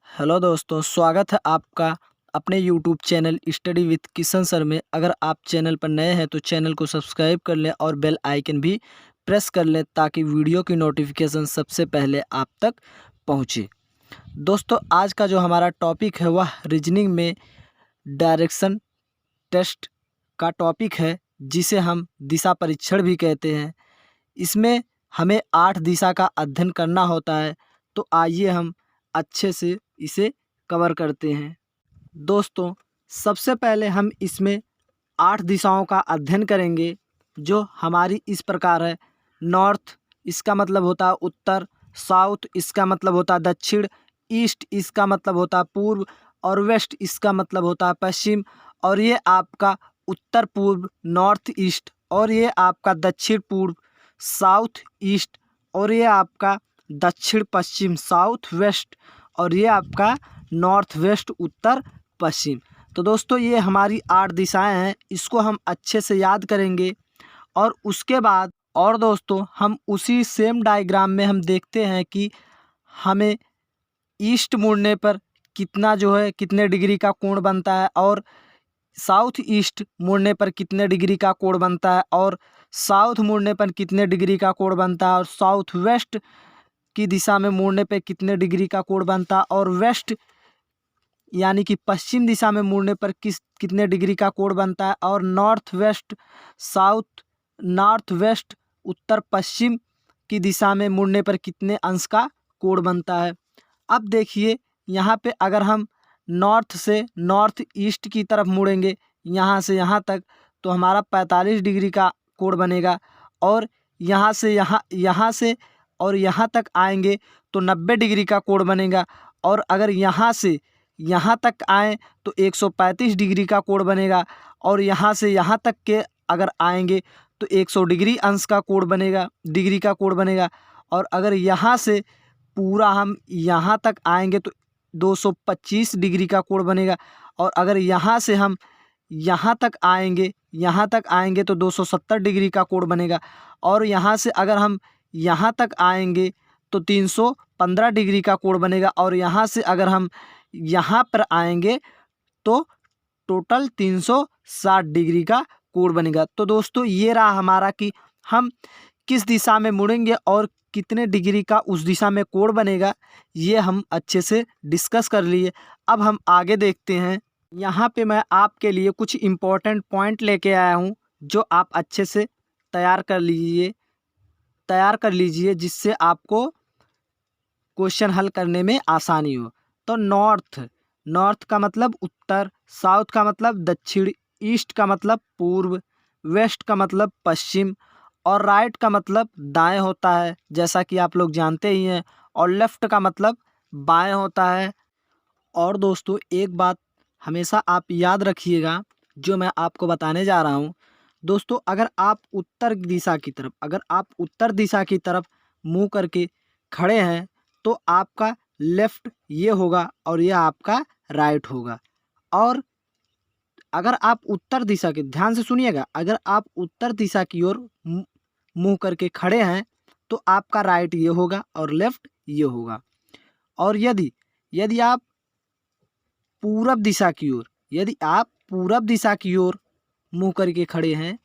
Hello दोस्तों, स्वागत है आपका अपने YouTube channel study with Kishan sir में। अगर आप चैनल पर नए हैं तो चैनल को सब्सक्राइब कर लें और बेल आइकन भी प्रेस कर लें ताकि वीडियो की नोटिफिकेशन सबसे पहले आप तक पहुंचे। दोस्तों, आज का जो हमारा टॉपिक है वह रीजनिंग में डायरेक्शन टेस्ट का टॉपिक है, जिसे हम दिशा परीक्षण भी कहते हैं। इसमें हमें 8 दिशा का अध्ययन करना होता है, तो आइए हम अच्छे से इसे कवर करते हैं। दोस्तों, सबसे पहले हम इसमें 8 दिशाओं का अध्ययन करेंगे, जो हमारी इस प्रकार है। नॉर्थ, इसका मतलब होता है उत्तर। साउथ, इसका मतलब होता है दक्षिण। ईस्ट, इसका मतलब होता है पूर्व। और वेस्ट, इसका मतलब होता है पश्चिम। और ये आपका उत्तर पूर्व नॉर्थ ईस्ट, और ये आपका दक्षिण पूर्व साउथ ईस्ट, और ये आपका दक्षिण पश्चिम साउथ वेस्ट, और ये आपका नॉर्थ वेस्ट उत्तर पश्चिम। तो दोस्तों, ये हमारी 8 दिशाएं हैं, इसको हम अच्छे से याद करेंगे। और उसके बाद दोस्तों, हम उसी सेम डायग्राम में हम देखते हैं कि हमें ईस्ट मुड़ने पर कितना जो है कितने डिग्री का कोण बनता है, और साउथ ईस्ट मुड़ने पर कितने डिग्री का कोण बनता है, और साउथ मुड़ने पर कितने डिग्री का कोण बनता है, और साउथ वेस्ट की दिशा में मुड़ने पे कितने डिग्री का कोण बनता है, और वेस्ट यानी कि पश्चिम दिशा में मुड़ने पर कितने डिग्री का कोण बनता है, और नॉर्थ वेस्ट उत्तर पश्चिम की दिशा में मुड़ने पर कितने अंश का कोण बनता है। अब देखिए, यहाँ पे अगर हम नॉर्थ से नॉर्थ ईस्ट की तरफ मुड़ेंगे यहाँ से यहाँ तक, तो हमारा 45 डिग्री का कोण बनेगा। और यहाँ से और यहाँ तक आएंगे तो 90 डिग्री का कोण बनेगा। और अगर यहाँ से यहाँ तक आएँ तो 135 डिग्री का कोण बनेगा। और यहाँ से यहाँ तक के अगर आएंगे तो 100 डिग्री अंश का कोण बनेगा, डिग्री का कोण बनेगा। और अगर यहाँ से पूरा हम यहाँ तक आएंगे तो 225 डिग्री का कोण बनेगा। और अगर यहाँ से हम यहाँ तक आएंगे तो 270 डिग्री का कोण बनेगा। और यहाँ से अगर हम यहाँ तक आएंगे तो 315 डिग्री का कोण बनेगा। और यहाँ से अगर हम यहाँ पर आएंगे तो टोटल 360 डिग्री का कोण बनेगा। तो दोस्तों, ये रहा हमारा कि हम किस दिशा में मुड़ेंगे और कितने डिग्री का उस दिशा में कोण बनेगा, ये हम अच्छे से डिस्कस कर लिए। अब हम आगे देखते हैं। यहाँ पे मैं आपके लिए कुछ इम्पोर्टेंट पॉइंट लेके आया हूँ, जो आप अच्छे से तैयार कर लीजिए, जिससे आपको क्वेश्चन हल करने में आसानी हो। तो नॉर्थ का मतलब उत्तर, साउथ का मतलब दक्षिण, ईस्ट का मतलब पूर्व, वेस्ट का मतलब पश्चिम, और राइट का मतलब दाएं होता है, जैसा कि आप लोग जानते ही हैं। और लेफ्ट का मतलब बाएं होता है। और दोस्तों, एक बात हमेशा आप याद रखिएगा, जो मैं आपको बताने जा रहा हूँ। दोस्तों, अगर आप उत्तर दिशा की तरफ मुंह करके खड़े हैं तो आपका लेफ्ट ये होगा और ये आपका राइट होगा। और अगर आप उत्तर दिशा की, ध्यान से सुनिएगा, अगर आप उत्तर दिशा की ओर मुंह करके खड़े हैं तो आपका राइट ये होगा और लेफ्ट ये होगा। और यदि आप पूरब दिशा की ओर मुंह करके खड़े हैं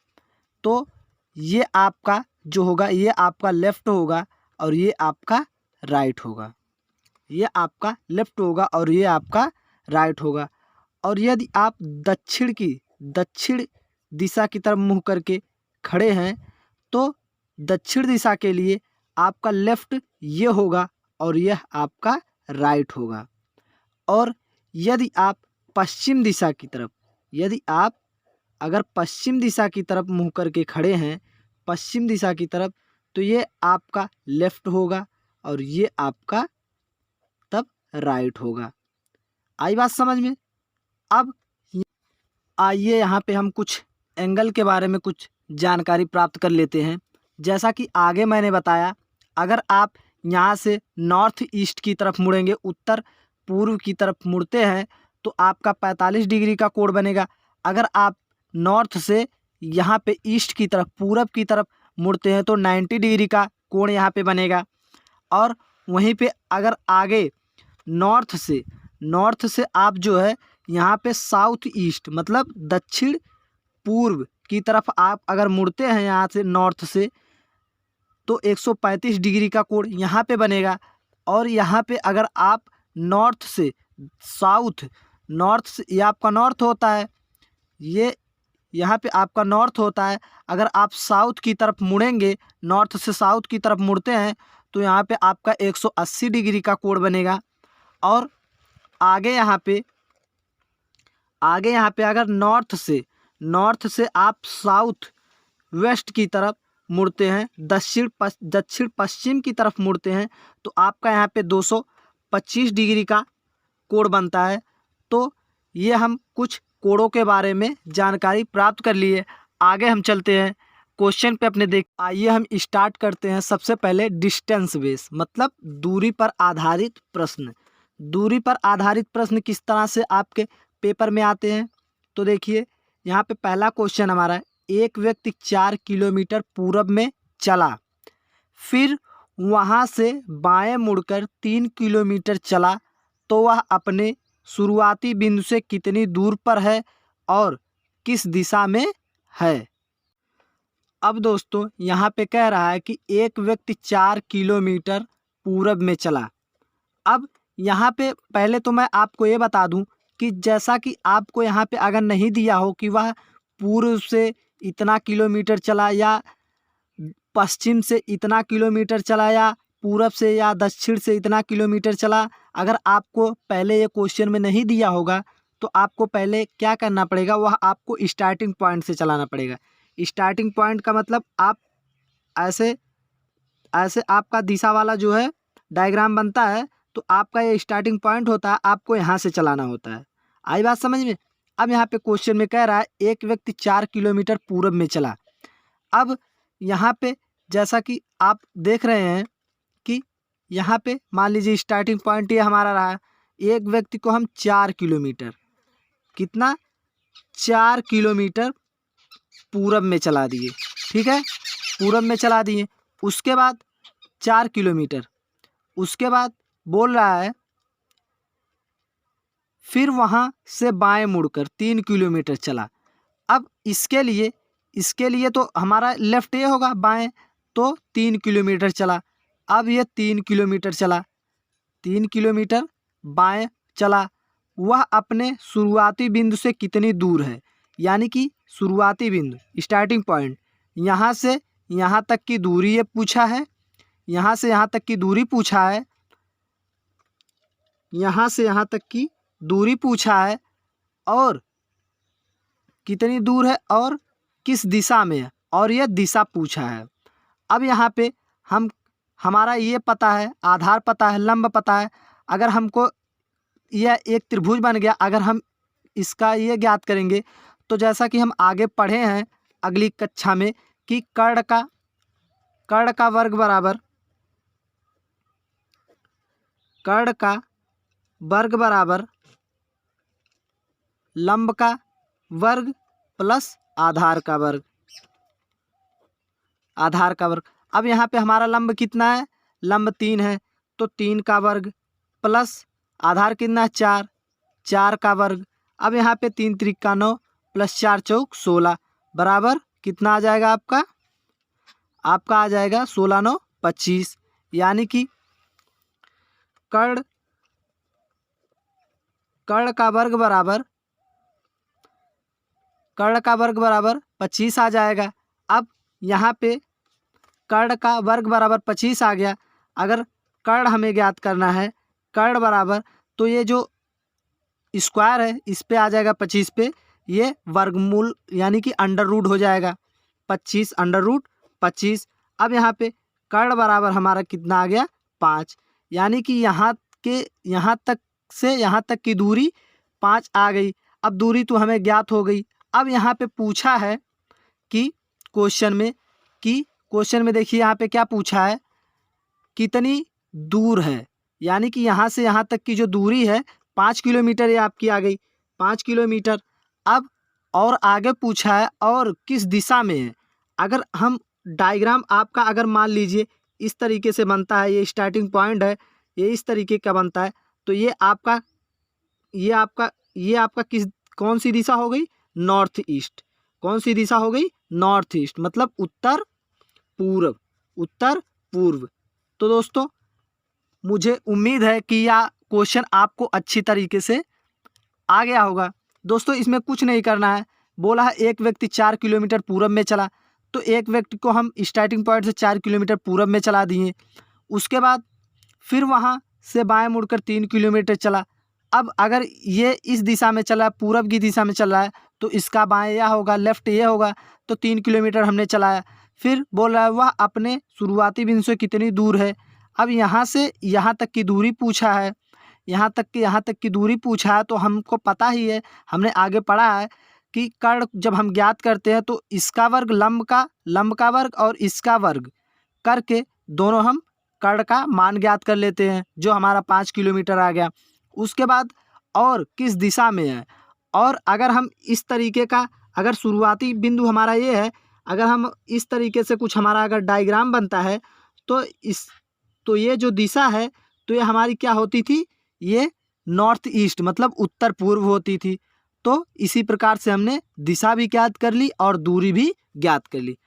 तो ये आपका जो होगा, ये आपका लेफ्ट होगा और ये आपका राइट होगा। ये आपका लेफ्ट होगा और ये आपका राइट होगा। और यदि आप दक्षिण दिशा की तरफ मुंह करके खड़े हैं तो दक्षिण दिशा के लिए आपका लेफ्ट ये होगा और यह आपका राइट होगा। और यदि आप पश्चिम दिशा की तरफ अगर पश्चिम दिशा की तरफ मुंह करके खड़े हैं, पश्चिम दिशा की तरफ, तो ये आपका लेफ्ट होगा और ये आपका तब राइट होगा। आई बात समझ में? अब आइए यहाँ पे हम कुछ एंगल के बारे में कुछ जानकारी प्राप्त कर लेते हैं। जैसा कि आगे मैंने बताया, अगर आप यहाँ से नॉर्थ ईस्ट की तरफ मुड़ेंगे, उत्तर पूर्व की तरफ मुड़ते हैं, तो आपका 45 डिग्री का कोण बनेगा। अगर आप नॉर्थ से यहाँ पे ईस्ट की तरफ, पूरब की तरफ मुड़ते हैं तो 90 डिग्री का कोण यहाँ पे बनेगा। और वहीं पे अगर आगे नॉर्थ से आप जो है यहाँ पे साउथ ईस्ट मतलब दक्षिण पूर्व की तरफ आप अगर मुड़ते हैं यहाँ से नॉर्थ से, तो 135 डिग्री का कोण यहाँ पे बनेगा। और यहाँ पे अगर आप नॉर्थ से साउथ, नॉर्थ से ये आपका नॉर्थ होता है, ये यहाँ पे आपका नॉर्थ होता है, अगर आप साउथ की तरफ मुड़ेंगे, नॉर्थ से साउथ की तरफ मुड़ते हैं तो यहाँ पे आपका 180 डिग्री का कोण बनेगा। और आगे यहाँ पे अगर नॉर्थ से आप साउथ वेस्ट की तरफ मुड़ते हैं, दक्षिण पश्चिम की तरफ मुड़ते हैं, तो आपका यहाँ पे 225 डिग्री का कोण बनता है। तो ये हम कुछ कोणों के बारे में जानकारी प्राप्त कर लिए। आगे हम चलते हैं क्वेश्चन पे अपने आइए हम स्टार्ट करते हैं। सबसे पहले डिस्टेंस बेस मतलब दूरी पर आधारित प्रश्न। दूरी पर आधारित प्रश्न किस तरह से आपके पेपर में आते हैं, तो देखिए यहाँ पे पहला क्वेश्चन हमारा है, एक व्यक्ति 4 किलोमीटर पूरब में चला, फिर वहाँ से बाएं मुड़कर 3 किलोमीटर चला, तो वह अपने शुरुआती बिंदु से कितनी दूर पर है और किस दिशा में है। अब दोस्तों यहाँ पे कह रहा है कि एक व्यक्ति 4 किलोमीटर पूरब में चला। अब यहाँ पे पहले तो मैं आपको ये बता दूं कि जैसा कि आपको यहाँ पे अगर नहीं दिया हो कि वह पूर्व से इतना किलोमीटर चला या पश्चिम से इतना किलोमीटर चला या पूरब से या दक्षिण से इतना किलोमीटर चला, अगर आपको पहले ये क्वेश्चन में नहीं दिया होगा तो आपको पहले क्या करना पड़ेगा, वह आपको स्टार्टिंग पॉइंट से चलाना पड़ेगा। स्टार्टिंग पॉइंट का मतलब आप ऐसे आपका दिशा वाला जो है डायग्राम बनता है, तो आपका ये स्टार्टिंग पॉइंट होता है, आपको यहाँ से चलाना होता है। आई बात समझ में। अब यहाँ पे क्वेश्चन में कह रहा है एक व्यक्ति 4 किलोमीटर पूरब में चला। अब यहाँ पे जैसा कि आप देख रहे हैं कि यहाँ पे मान लीजिए स्टार्टिंग पॉइंट ये हमारा रहा, एक व्यक्ति को हम 4 किलोमीटर कितना 4 किलोमीटर पूरब में चला दिए, ठीक है, पूरब में चला दिए। उसके बाद 4 किलोमीटर, उसके बाद बोल रहा है फिर वहाँ से बाएं मुड़कर 3 किलोमीटर चला। अब इसके लिए तो हमारा लेफ्ट ये होगा बाएं, तो 3 किलोमीटर चला। अब ये 3 किलोमीटर चला, 3 किलोमीटर बाएं चला, वह अपने शुरुआती बिंदु से कितनी दूर है, यानी कि शुरुआती बिंदु स्टार्टिंग पॉइंट यहाँ से यहाँ तक की दूरी ये पूछा है, यहाँ से यहाँ तक की दूरी पूछा है, यहाँ से यहाँ तक की दूरी पूछा है और कितनी दूर है और किस दिशा में है, और यह दिशा पूछा है। अब यहाँ पे हमारा ये पता है, आधार पता है, लंब पता है। अगर हमको यह एक त्रिभुज बन गया, अगर हम इसका ये ज्ञात करेंगे तो जैसा कि हम आगे पढ़े हैं अगली कक्षा में कि कर्ण का वर्ग बराबर लंब का वर्ग प्लस आधार का वर्ग। अब यहाँ पे हमारा लंब कितना है, लंब 3 है, तो 3 का वर्ग प्लस आधार कितना है 4, 4 का वर्ग। अब यहाँ पे 3 त्रिका 9 प्लस 4 चौक 16 बराबर कितना आ जाएगा आपका आ जाएगा 16 9 25, यानी कि कर्ण का वर्ग बराबर 25 आ जाएगा। अब यहाँ पे कर्ण का वर्ग बराबर 25 आ गया। अगर कर्ण हमें ज्ञात करना है, कर्ण बराबर, तो ये जो स्क्वायर है इस पे आ जाएगा 25 पे, ये वर्गमूल यानी कि अंडर रूट हो जाएगा 25 अंडर रूट 25। अब यहाँ पे कर्ण बराबर हमारा कितना आ गया 5, यानी कि यहाँ तक से यहाँ तक की दूरी 5 आ गई। अब दूरी तो हमें ज्ञात हो गई। अब यहाँ पे पूछा है कि क्वेश्चन में देखिए यहाँ पे क्या पूछा है, कितनी दूर है, यानी कि यहाँ से यहाँ तक की जो दूरी है 5 किलोमीटर ये आपकी आ गई 5 किलोमीटर। अब और आगे पूछा है और किस दिशा में है। अगर हम डायग्राम आपका अगर मान लीजिए इस तरीके से बनता है, ये स्टार्टिंग पॉइंट है, ये इस तरीके का बनता है, तो ये आपका कौन सी दिशा हो गई? North east. कौन सी दिशा हो गई? नॉर्थ ईस्ट, मतलब उत्तर पूर्व, उत्तर पूर्व। तो दोस्तों मुझे उम्मीद है कि यह क्वेश्चन आपको अच्छी तरीके से आ गया होगा। दोस्तों इसमें कुछ नहीं करना है, बोला है एक व्यक्ति 4 किलोमीटर पूरब में चला, तो एक व्यक्ति को हम स्टार्टिंग पॉइंट से 4 किलोमीटर पूरब में चला दिए। उसके बाद फिर वहाँ से बाएं मुड़कर 3 किलोमीटर चला। अब अगर ये इस दिशा में चला, पूरब की दिशा में चल रहा है, तो इसका बाएं यह होगा, लेफ्ट ये होगा। तो 3 किलोमीटर हमने चलाया। फिर बोल रहा है वह अपने शुरुआती बिंदु से कितनी दूर है। अब यहाँ से यहाँ तक की दूरी पूछा है, यहाँ तक की दूरी पूछा है, तो हमको पता ही है, हमने आगे पढ़ा है कि कर्ण जब हम ज्ञात करते हैं तो इसका वर्ग लंब का वर्ग और इसका वर्ग करके दोनों हम कर्ण का मान ज्ञात कर लेते हैं, जो हमारा 5 किलोमीटर आ गया। उसके बाद और किस दिशा में है, और अगर हम इस तरीके का, अगर शुरुआती बिंदु हमारा ये है, अगर हम इस तरीके से कुछ हमारा अगर डायग्राम बनता है तो ये जो दिशा है तो ये हमारी क्या होती थी? ये नॉर्थ ईस्ट मतलब उत्तर पूर्व होती थी। तो इसी प्रकार से हमने दिशा भी ज्ञात कर ली और दूरी भी ज्ञात कर ली।